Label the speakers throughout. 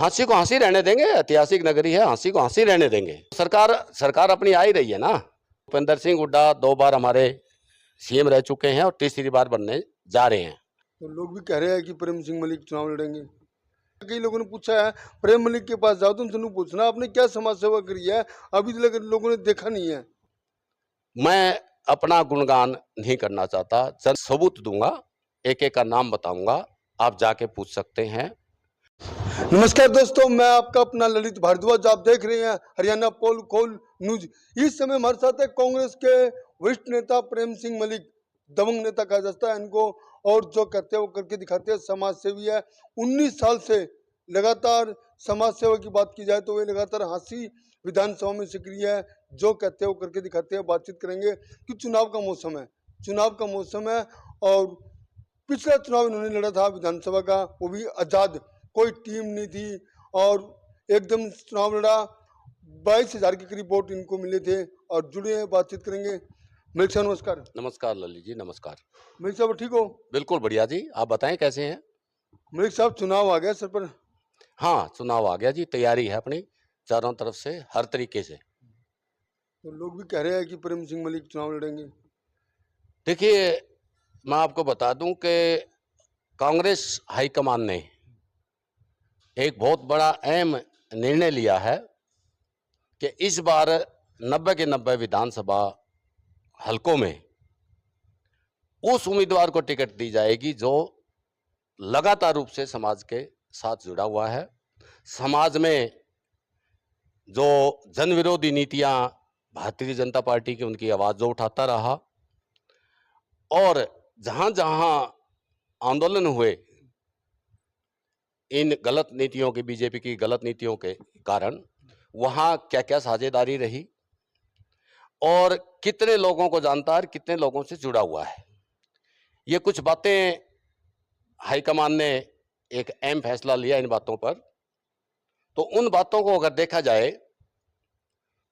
Speaker 1: हंसी को हंसी रहने देंगे, ऐतिहासिक नगरी है, हंसी को हंसी रहने देंगे। सरकार अपनी आ ही रही है ना। भूपेंद्र सिंह हुड्डा 2 बार हमारे सीएम रह चुके हैं और तीसरी बार बनने जा रहे हैं।
Speaker 2: तो लोग भी कह रहे हैं कि प्रेम सिंह मलिक चुनाव लड़ेंगे। कई लोगों ने पूछा है, प्रेम मलिक के पास जाओ तो उनसे पूछना आपने क्या समाज सेवा करी है, अभी तक लोगों ने देखा नहीं है।
Speaker 1: मैं अपना गुणगान नहीं करना चाहता, जब सबूत दूंगा, एक एक का नाम बताऊंगा, आप जाके पूछ सकते हैं।
Speaker 2: नमस्कार दोस्तों, मैं आपका अपना ललित भारद्वाज, आप देख रहे हैं हरियाणा पोल खोल न्यूज। इस समय हमारे साथ है कांग्रेस के वरिष्ठ नेता प्रेम सिंह मलिक, दबंग नेता कहा जाता है इनको, और जो करते हैं वो करके दिखाते हैं। समाज सेवी है, 19 साल से लगातार समाज सेवा की बात की जाए तो वे लगातार हांसी विधानसभा में सक्रिय है। जो कहते हैं वो करके दिखाते हैं। बातचीत करेंगे कि चुनाव का मौसम है और पिछला चुनाव इन्होंने लड़ा था विधानसभा का, वो भी आजाद, कोई टीम नहीं थी और एकदम चुनाव लड़ा। 22,000 के करीब वोट इनको मिले थे और जुड़े हैं। बातचीत करेंगे। मलिक साहब नमस्कार।
Speaker 1: नमस्कार ललित जी, नमस्कार।
Speaker 2: मलिक साहब ठीक हो?
Speaker 1: बिल्कुल बढ़िया जी, आप बताएं कैसे हैं?
Speaker 2: मलिक साहब चुनाव आ गया सर पर।
Speaker 1: हाँ, चुनाव आ गया जी, तैयारी है अपनी चारों तरफ से, हर तरीके से।
Speaker 2: तो लोग भी कह रहे हैं कि प्रेम सिंह मलिक चुनाव लड़ेंगे।
Speaker 1: देखिए, मैं आपको बता दूं कि कांग्रेस हाईकमान ने एक बहुत बड़ा अहम निर्णय लिया है कि इस बार 90 के 90 विधानसभा हलकों में उस उम्मीदवार को टिकट दी जाएगी जो लगातार रूप से समाज के साथ जुड़ा हुआ है। समाज में जो जन विरोधी नीतियां भारतीय जनता पार्टी की, उनकी आवाज जो उठाता रहा, और जहां जहां आंदोलन हुए इन गलत नीतियों के, बीजेपी की गलत नीतियों के कारण, वहां क्या क्या साझेदारी रही और कितने लोगों को जानता है, कितने लोगों से जुड़ा हुआ है, ये कुछ बातें हाईकमान ने एक अहम फैसला लिया इन बातों पर। तो उन बातों को अगर देखा जाए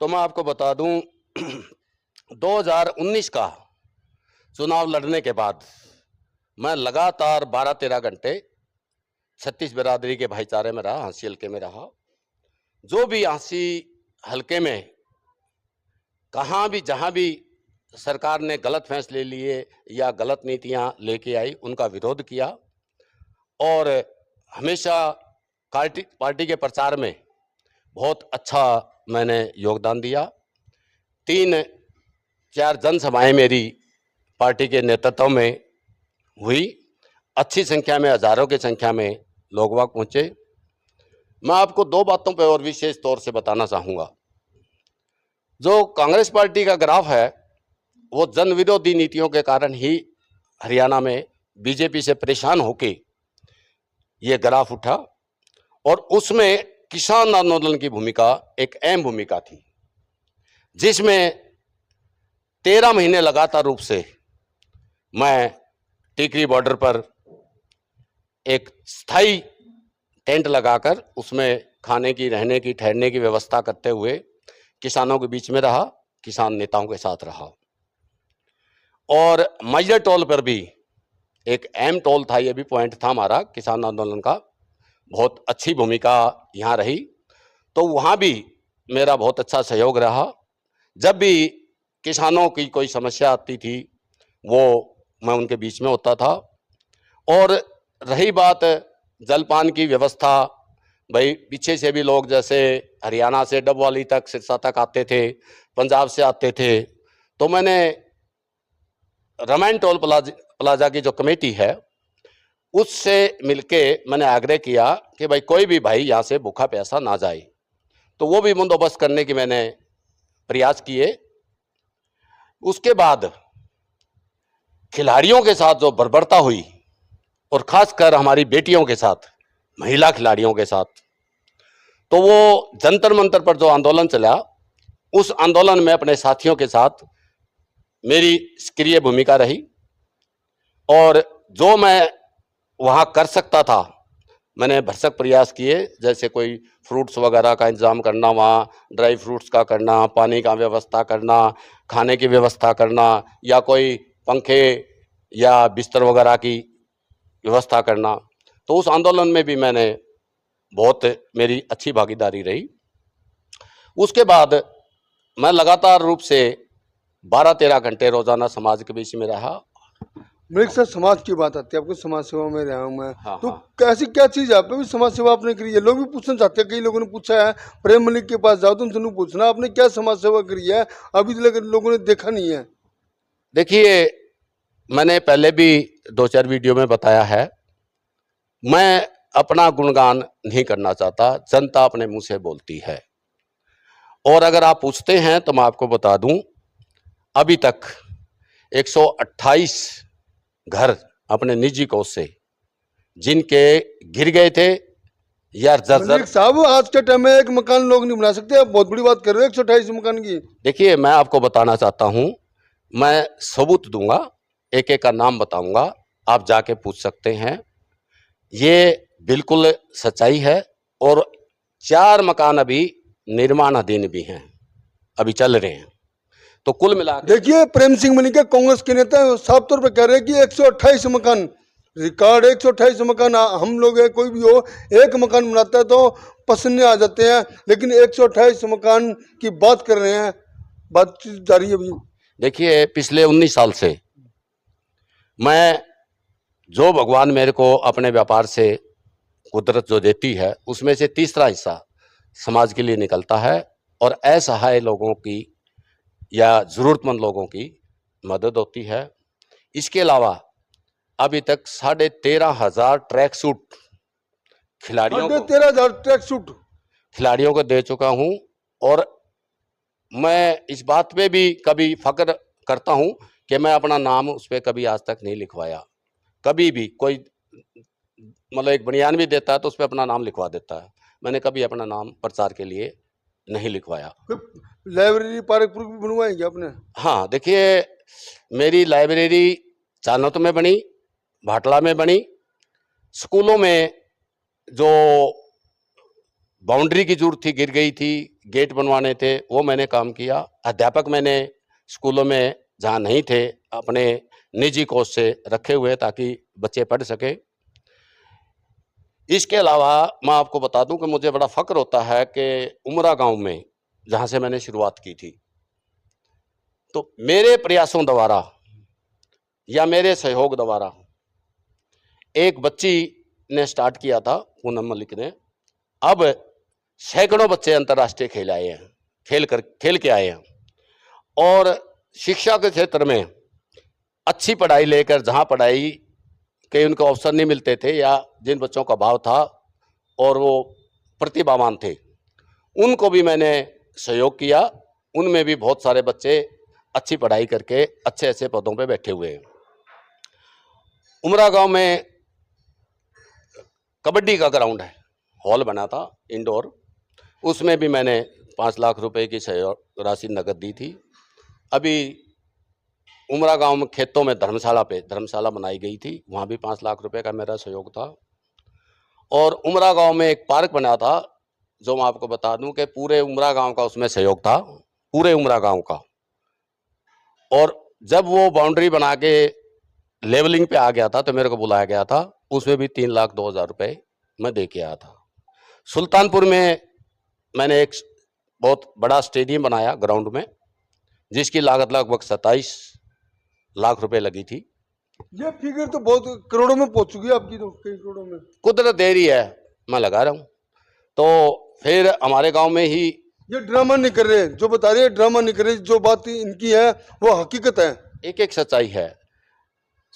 Speaker 1: तो मैं आपको बता दूं 2019 का चुनाव लड़ने के बाद मैं लगातार 12-13 घंटे छत्तीस बिरादरी के भाईचारे में रहा, हांसी हल्के में रहा। जो भी हांसी हल्के में कहाँ भी, जहां भी सरकार ने गलत फैसले लिए या गलत नीतियां लेके आई, उनका विरोध किया और हमेशा पार्टी के प्रचार में बहुत अच्छा मैंने योगदान दिया। 3-4 जनसभाएं मेरी पार्टी के नेतृत्व में हुई, अच्छी संख्या में, हजारों की संख्या में लोग वहां पहुंचे। मैं आपको 2 बातों पर और विशेष तौर से बताना चाहूंगा। जो कांग्रेस पार्टी का ग्राफ है वो जन विरोधी नीतियों के कारण ही हरियाणा में बीजेपी से परेशान होके ये ग्राफ उठा, और उसमें किसान आंदोलन की भूमिका एक अहम भूमिका थी, जिसमें 13 महीने लगातार रूप से मैं टिकरी बॉर्डर पर एक स्थायी टेंट लगाकर उसमें खाने की, रहने की, ठहरने की व्यवस्था करते हुए किसानों के बीच में रहा, किसान नेताओं के साथ रहा। और मेजर टोल पर भी एक अहम टोल था, ये भी पॉइंट था हमारा किसान आंदोलन का, बहुत अच्छी भूमिका यहाँ रही। तो वहाँ भी मेरा बहुत अच्छा सहयोग रहा। जब भी किसानों की कोई समस्या आती थी वो मैं उनके बीच में होता था। और रही बात जलपान की व्यवस्था, भाई पीछे से भी लोग जैसे हरियाणा से डबवाली तक, सिरसा तक आते थे, पंजाब से आते थे, तो मैंने रामायण टोल प्लाजा की जो कमेटी है उससे मिलके मैंने आग्रह किया कि भाई कोई भी भाई यहाँ से भूखा प्यासा ना जाए, तो वो भी बंदोबस्त करने की मैंने प्रयास किए। उसके बाद खिलाड़ियों के साथ जो बर्बरता हुई, और खासकर हमारी बेटियों के साथ, महिला खिलाड़ियों के साथ, तो वो जंतर मंतर पर जो आंदोलन चला, उस आंदोलन में अपने साथियों के साथ मेरी सक्रिय भूमिका रही। और जो मैं वहाँ कर सकता था मैंने भरसक प्रयास किए, जैसे कोई फ्रूट्स वगैरह का इंतजाम करना, वहाँ ड्राई फ्रूट्स का करना, पानी का व्यवस्था करना, खाने की व्यवस्था करना, या कोई पंखे या बिस्तर वगैरह की व्यवस्था करना। तो उस आंदोलन में भी मैंने बहुत मेरी अच्छी भागीदारी रही। उसके बाद मैं लगातार रूप से 12-13 घंटे रोजाना समाज के बीच में रहा।
Speaker 2: मेरे साथ समाज की बात आती है, आपको समाज सेवा में रहा हूँ मैं।
Speaker 1: हाँ,
Speaker 2: तो
Speaker 1: हाँ।
Speaker 2: कैसी क्या चीज़ है आप पे भी समाज सेवा आपने करी है? लोग भी पूछना चाहते हैं, कई लोगों ने पूछा है, प्रेम मलिक के पास जाओ तो उनसे नहीं पूछना आपने क्या समाज सेवा करी है, अभी तक लोगों ने देखा नहीं है।
Speaker 1: देखिए, मैंने पहले भी 2-4 वीडियो में बताया है, मैं अपना गुणगान नहीं करना चाहता, जनता अपने मुंह से बोलती है। और अगर आप पूछते हैं तो मैं आपको बता दूं, अभी तक 128 घर अपने निजी कोष से जिनके गिर गए थे या जर्जर।
Speaker 2: मलिक साहब, आज के टाइम में एक मकान लोग नहीं बना सकते, आप बहुत बड़ी बात कर रहे हो 128 मकान की।
Speaker 1: देखिए, मैं आपको बताना चाहता हूं, मैं सबूत दूंगा, एक एक का नाम बताऊंगा, आप जाके पूछ सकते हैं। ये बिल्कुल सच्चाई है। और 4 मकान अभी निर्माणाधीन भी हैं, अभी चल रहे हैं। तो कुल मिला के
Speaker 2: देखिए, प्रेम सिंह मलिक के कांग्रेस के नेता साफ तौर पर कह रहे हैं कि 128 मकान रिकॉर्ड, 128 मकान। हम लोग है, कोई भी हो, एक मकान बनाता है तो पसीने आ जाते हैं, लेकिन 128 मकान की बात कर रहे हैं, बातचीत जारी है अभी।
Speaker 1: देखिए, पिछले 19 साल से मैं, जो भगवान मेरे को अपने व्यापार से कुदरत जो देती है, उसमें से तीसरा हिस्सा समाज के लिए निकलता है और असहाय लोगों की या ज़रूरतमंद लोगों की मदद होती है। इसके अलावा अभी तक 13,500 ट्रैक सूट खिलाड़ियों को
Speaker 2: 13,500 ट्रैक सूट।
Speaker 1: खिलाड़ियों को दे चुका हूं। और मैं इस बात पे भी कभी फख्र करता हूं कि मैं अपना नाम उस पर कभी आज तक नहीं लिखवाया। कभी भी कोई मतलब एक बनियान भी देता है तो उस पर अपना नाम लिखवा देता है, मैंने कभी अपना नाम प्रचार के लिए नहीं लिखवाया।
Speaker 2: लाइब्रेरी पार्क भी बनवाएंगे आपने?
Speaker 1: हाँ, देखिए, मेरी लाइब्रेरी चानोत में बनी, भाटला में बनी। स्कूलों में जो बाउंड्री की जरूरत थी, गिर गई थी, गेट बनवाने थे, वो मैंने काम किया। अध्यापक मैंने स्कूलों में जहाँ नहीं थे अपने निजी कोष से रखे हुए ताकि बच्चे पढ़ सके। इसके अलावा मैं आपको बता दूं कि मुझे बड़ा फख्र होता है कि उमरा गांव में जहाँ से मैंने शुरुआत की थी, तो मेरे प्रयासों द्वारा या मेरे सहयोग द्वारा एक बच्ची ने स्टार्ट किया था, पूनम मलिक ने। अब सैकड़ों बच्चे अंतर्राष्ट्रीय खेल आए हैं, खेल के आए हैं। और शिक्षा के क्षेत्र में अच्छी पढ़ाई लेकर, जहाँ पढ़ाई के उनको अवसर नहीं मिलते थे या जिन बच्चों का अभाव था और वो प्रतिभावान थे, उनको भी मैंने सहयोग किया। उनमें भी बहुत सारे बच्चे अच्छी पढ़ाई करके अच्छे अच्छे पदों पे बैठे हुए हैं। उमरा गांव में कबड्डी का ग्राउंड है, हॉल बना था इंडोर, उसमें भी मैंने 5 लाख रुपए की सहयोग राशि नकद दी थी। अभी उमरा गांव में खेतों में धर्मशाला बनाई गई थी, वहाँ भी 5 लाख रुपए का मेरा सहयोग था। और उमरा गांव में एक पार्क बना था, जो मैं आपको बता दूं कि पूरे उमरा गांव का उसमें सहयोग था, पूरे उमरा गांव का। और जब वो बाउंड्री बना के लेवलिंग पे आ गया था तो मेरे को बुलाया गया था, उसमें भी 3,02,000 रुपये मैं दे के आया था। सुल्तानपुर में मैंने एक बहुत बड़ा स्टेडियम बनाया ग्राउंड में, जिसकी लागत लगभग 27 लाख रुपए लगी थी।
Speaker 2: ये फिगर तो बहुत करोड़ों में पहुंच चुकी है आपकी, तो कई करोड़ों में।
Speaker 1: कुदरत दे रही है, मैं लगा रहा हूँ। तो फिर हमारे गांव में ही,
Speaker 2: ये ड्रामा नहीं कर रहे, जो बता रहे हैं ड्रामा नहीं कर रहे, जो बात इनकी है वो हकीकत है।
Speaker 1: एक एक सच्चाई है।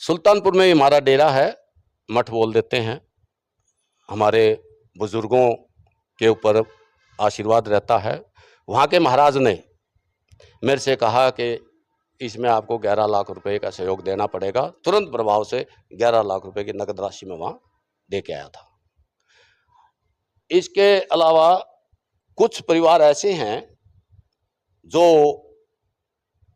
Speaker 1: सुल्तानपुर में हमारा डेरा है, मठ बोल देते हैं। हमारे बुजुर्गों के ऊपर आशीर्वाद रहता है। वहाँ के महाराज ने मेरे से कहा कि इसमें आपको 11 लाख रुपए का सहयोग देना पड़ेगा। तुरंत प्रभाव से 11 लाख रुपए की नकद राशि में वहाँ दे के आया था। इसके अलावा कुछ परिवार ऐसे हैं जो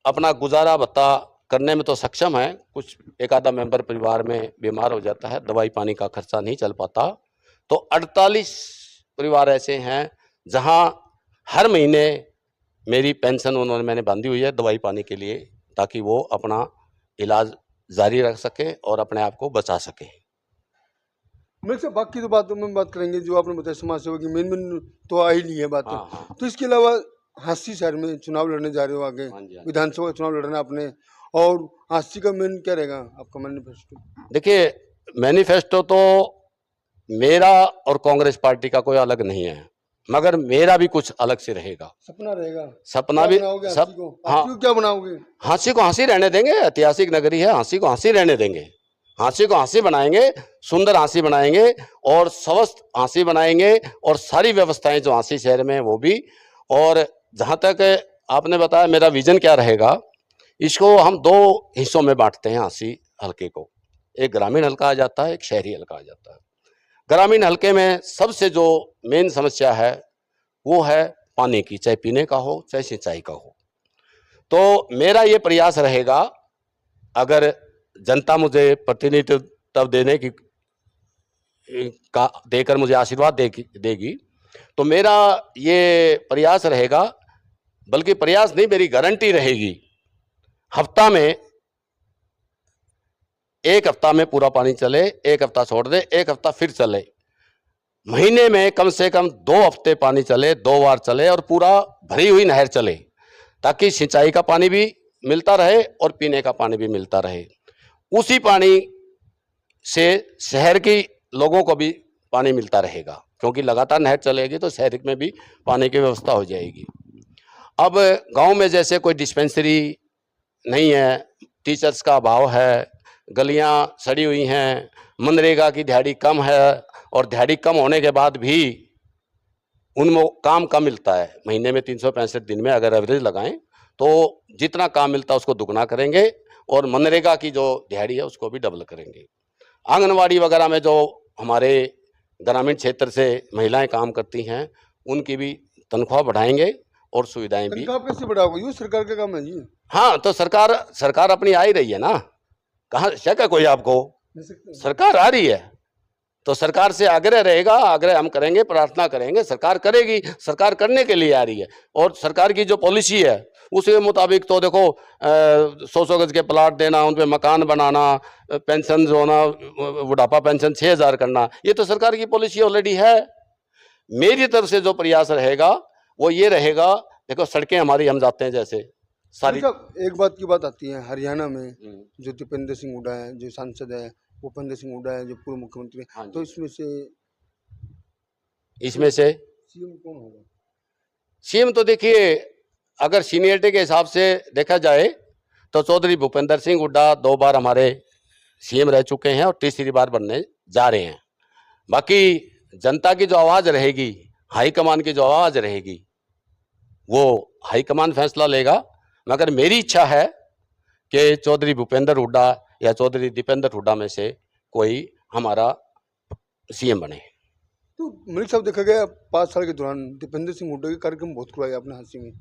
Speaker 1: अपना गुजारा भत्ता करने में तो सक्षम है, कुछ एक आधा मेंबर परिवार में बीमार हो जाता है, दवाई पानी का खर्चा नहीं चल पाता। तो 48 परिवार ऐसे हैं जहां हर महीने मेरी पेंशन उन्होंने मैंने बांधी हुई है दवाई पानी के लिए, ताकि वो अपना इलाज जारी रख सके और अपने आप को बचा सके।
Speaker 2: मेरे से बाकी तो बातों में बात करेंगे, जो आपने बताया समाज सेवा की मेन तो आ ही नहीं है बातें।
Speaker 1: हाँ हाँ
Speaker 2: तो इसके अलावा हांसी शहर में चुनाव लड़ने जा रहे हो आगे,
Speaker 1: हाँ जी हाँ जी।
Speaker 2: विधानसभा का चुनाव लड़ना आपने, और हांसी का मेन क्या रहेगा आपका मैनिफेस्टो?
Speaker 1: देखिए, मैनिफेस्टो तो मेरा और कांग्रेस पार्टी का कोई अलग नहीं है, मगर मेरा भी कुछ अलग से रहेगा।
Speaker 2: सपना रहेगा,
Speaker 1: सपना
Speaker 2: क्या
Speaker 1: भी
Speaker 2: बनाओगे हांसी
Speaker 1: सब,
Speaker 2: को?
Speaker 1: हाँ,
Speaker 2: हांसी को क्या बनाओगे?
Speaker 1: हाँसी को हाँसी रहने देंगे। ऐतिहासिक नगरी है, हाँसी को हाँसी रहने देंगे। हाँसी को हाँसी बनाएंगे, सुंदर हाँसी बनाएंगे और स्वस्थ हाँसी बनाएंगे, और सारी व्यवस्थाएं जो हाँसी शहर में है वो भी। और जहाँ तक आपने बताया मेरा विजन क्या रहेगा, इसको हम दो हिस्सों में बांटते हैं हाँसी हल्के को। एक ग्रामीण हल्का आ जाता है, एक शहरी हल्का आ जाता है। ग्रामीण हल्के में सबसे जो मेन समस्या है वो है पानी की, चाहे पीने का हो चाहे सिंचाई का हो। तो मेरा ये प्रयास रहेगा, अगर जनता मुझे प्रतिनिधित्व देने की का देकर मुझे आशीर्वाद देगी, तो मेरा ये प्रयास रहेगा, बल्कि प्रयास नहीं, मेरी गारंटी रहेगी, हफ्ता में, एक हफ्ता में पूरा पानी चले, एक हफ्ता छोड़ दे, एक हफ्ता फिर चले, महीने में कम से कम 2 हफ्ते पानी चले, 2 बार चले, और पूरा भरी हुई नहर चले, ताकि सिंचाई का पानी भी मिलता रहे और पीने का पानी भी मिलता रहे। उसी पानी से शहर की लोगों को भी पानी मिलता रहेगा, क्योंकि लगातार नहर चलेगी तो शहर में भी पानी की व्यवस्था हो जाएगी। अब गांव में जैसे कोई डिस्पेंसरी नहीं है, टीचर्स का अभाव है, गलियां सड़ी हुई हैं, मनरेगा की दिहाड़ी कम है, और दिहाड़ी कम होने के बाद भी उनमें काम कम मिलता है। महीने में 365 दिन में अगर एवरेज लगाएं तो जितना काम मिलता है उसको दुगना करेंगे, और मनरेगा की जो दिहाड़ी है उसको भी डबल करेंगे। आंगनवाड़ी वगैरह में जो हमारे ग्रामीण क्षेत्र से महिलाएं काम करती हैं उनकी भी तनख्वाह बढ़ाएंगे और सुविधाएं भी।
Speaker 2: तनख्वाह आप कैसे बढ़ाओगे? ये सरकार का काम है जी।
Speaker 1: हाँ, तो सरकार अपनी आ ही रही है ना, कहाँ शक है कोई आपको?
Speaker 2: दे सकते हैं।
Speaker 1: सरकार आ रही है, तो सरकार से आग्रह रहेगा, आग्रह हम करेंगे, प्रार्थना करेंगे, सरकार करेगी, सरकार करने के लिए आ रही है। और सरकार की जो पॉलिसी है उसके मुताबिक तो देखो, 100 गज के प्लाट देना, उन पे मकान बनाना, पेंशन जो ना बुढ़ापा पेंशन 6,000 करना, ये तो सरकार की पॉलिसी ऑलरेडी है। मेरी तरफ से जो प्रयास रहेगा वो ये रहेगा, देखो सड़कें हमारी हम जाते हैं जैसे सारी।
Speaker 2: एक बात की बात आती है, हरियाणा में जो दीपेंद्र सिंह हुड्डा है, जो सांसद है, भूपेंद्र सिंह हुड्डा है, जो पूर्व मुख्यमंत्री
Speaker 1: हाँ
Speaker 2: हैं,
Speaker 1: जी।
Speaker 2: तो
Speaker 1: इसमें से
Speaker 2: सीएम कौन होगा?
Speaker 1: सीएम तो देखिए, अगर सीनियरिटी के हिसाब से देखा जाए तो चौधरी भूपेंद्र सिंह हुड्डा 2 बार हमारे सीएम रह चुके हैं और तीसरी बार बनने जा रहे हैं। बाकी जनता की जो आवाज रहेगी, हाईकमान की जो आवाज रहेगी, वो हाईकमान फैसला लेगा। मगर मेरी इच्छा है कि चौधरी भूपेंद्र हुड्डा या चौधरी दीपेंद्र हुड्डा में से कोई हमारा सीएम बने।
Speaker 2: तो मलिक साहब, देखा गया 5 साल के दौरान दीपेंद्र सिंह हुड्डा के कार्यक्रम बहुत करवाए आपने हांसी में।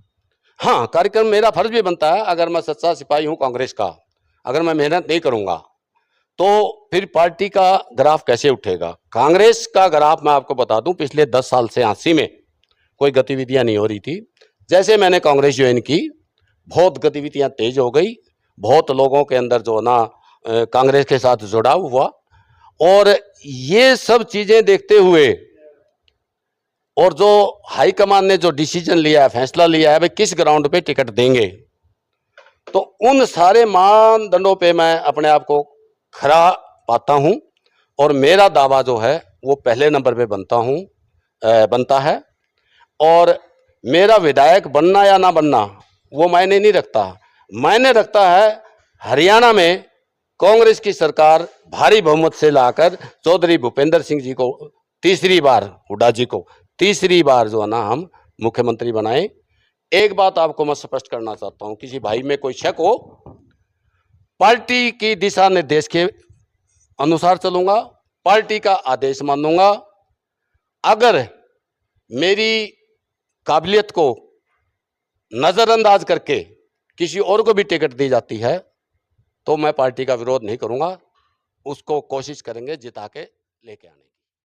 Speaker 1: हाँ, कार्यक्रम मेरा फर्ज भी बनता है। अगर मैं सच्चा सिपाही हूँ कांग्रेस का, अगर मैं मेहनत नहीं करूंगा तो फिर पार्टी का ग्राफ कैसे उठेगा? कांग्रेस का ग्राफ मैं आपको बता दूं, पिछले 10 साल से हाँसी में कोई गतिविधियां नहीं हो रही थी। जैसे मैंने कांग्रेस ज्वाइन की, बहुत गतिविधियां तेज हो गई, बहुत लोगों के अंदर जो ना कांग्रेस के साथ जुड़ाव हुआ। और ये सब चीजें देखते हुए, और जो हाईकमान ने जो डिसीजन लिया है, फैसला लिया है भाई किस ग्राउंड पे टिकट देंगे, तो उन सारे मानदंडों पे मैं अपने आप को खरा पाता हूं, और मेरा दावा जो है वो पहले नंबर पे बनता है। और मेरा विधायक बनना या ना बनना वो मायने नहीं रखता, मायने रखता है हरियाणा में कांग्रेस की सरकार भारी बहुमत से लाकर चौधरी भूपेंद्र सिंह जी को तीसरी बार, हुड्डा जी को तीसरी बार जो है ना हम मुख्यमंत्री बनाए। एक बात आपको मैं स्पष्ट करना चाहता हूं, किसी भाई में कोई शक हो, पार्टी की दिशा निर्देश के अनुसार चलूंगा, पार्टी का आदेश मानूंगा। अगर मेरी काबिलियत को नजरअंदाज करके किसी और को भी टिकट दी जाती है तो मैं पार्टी का विरोध नहीं करूंगा, उसको कोशिश करेंगे जिता के लेके आने।